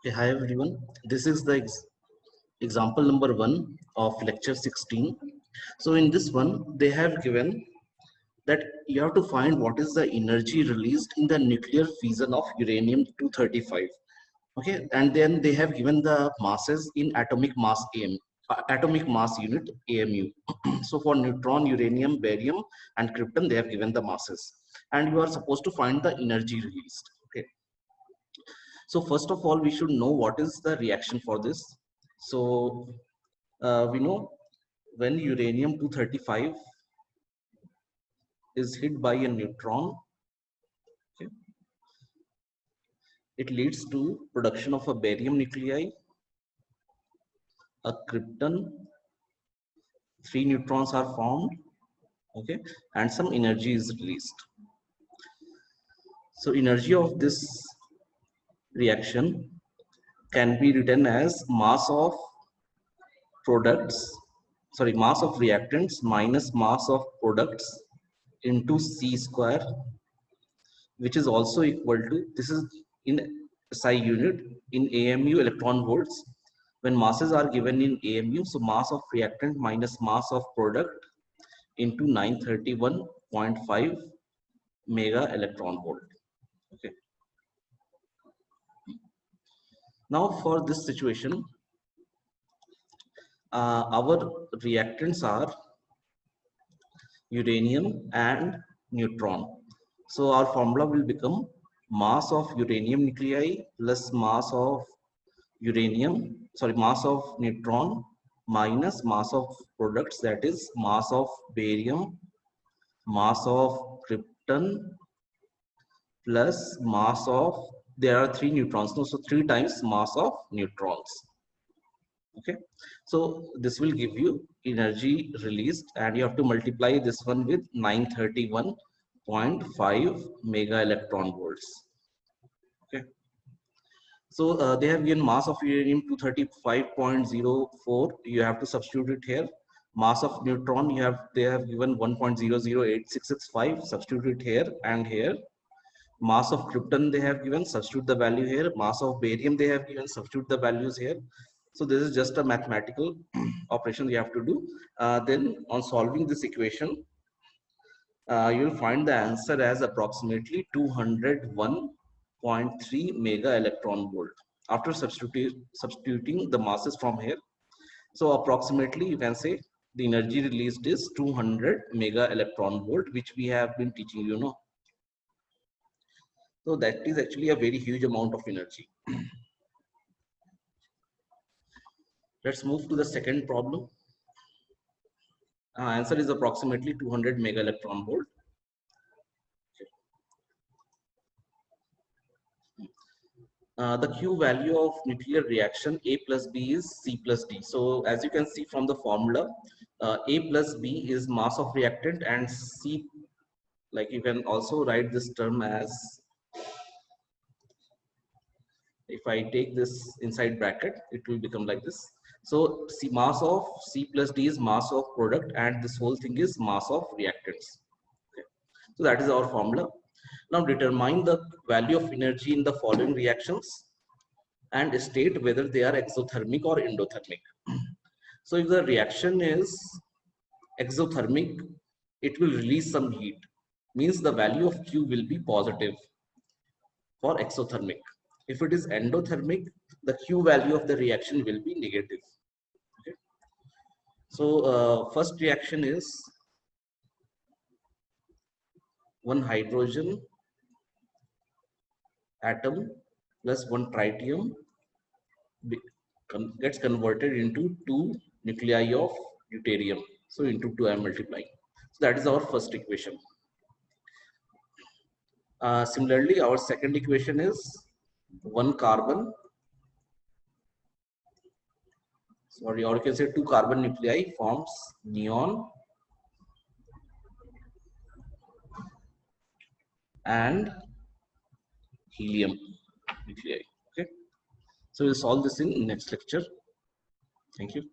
Okay, hi everyone. This is the example number 1 of lecture 16. So in this one, they have given that you have to find what is the energy released in the nuclear fission of uranium-235. Okay, and then they have given the masses in atomic mass atomic mass unit AMU. So for neutron, uranium, barium, and krypton, they have given the masses, and you are supposed to find the energy released. Okay. So first of all, we should know what is the reaction for this. So we know when uranium-235 is hit by a neutron, okay, it leads to production of a barium nuclei, a krypton, 3 neutrons are formed, okay, and some energy is released. So energy of this reaction can be written as mass of mass of reactants minus mass of products into C square, which is also equal to, this is in SI unit, in AMU electron volts. When masses are given in AMU, so mass of reactant minus mass of product into 931.5 mega electron volt. Okay. Now for this situation, our reactants are uranium and neutron. So our formula will become mass of uranium nuclei plus mass of mass of neutron minus mass of products, that is mass of barium, mass of krypton plus mass of, there are 3 neutrons, so 3 times mass of neutrons. Okay, so this will give you energy released, and you have to multiply this one with 931.5 mega electron volts. Okay, so they have given mass of uranium 235.04. You have to substitute it here. Mass of neutron, they have given 1.008665. Substitute it here and here. Mass of krypton they have given, substitute the value here. Mass of barium they have given, substitute the values here. So this is just a mathematical operation you have to do. Then on solving this equation, you'll find the answer as approximately 201.3 mega electron volt after substituting the masses from here. So approximately you can say the energy released is 200 mega electron volt, which we have been teaching you know. So that is actually a very huge amount of energy. Let's move to the second problem. Answer is approximately 200 mega electron volt. The Q value of nuclear reaction A plus B is C plus D. So as you can see from the formula, A plus B is mass of reactant, and C, like you can also write this term as, if I take this inside bracket, it will become like this. So mass of C plus D is mass of product, and this whole thing is mass of reactants. Okay. So that is our formula. Now determine the value of energy in the following reactions and state whether they are exothermic or endothermic. So if the reaction is exothermic, it will release some heat, means the value of Q will be positive for exothermic. If it is endothermic, the Q value of the reaction will be negative. Okay. So first reaction is one hydrogen atom plus one tritium gets converted into 2 nuclei of deuterium. So into 2 I am multiplying. So that is our first equation. Similarly, our second equation is 1 carbon, sorry, or you can say 2 carbon nuclei forms neon and helium nuclei. Okay, so we'll solve this in next lecture. Thank you.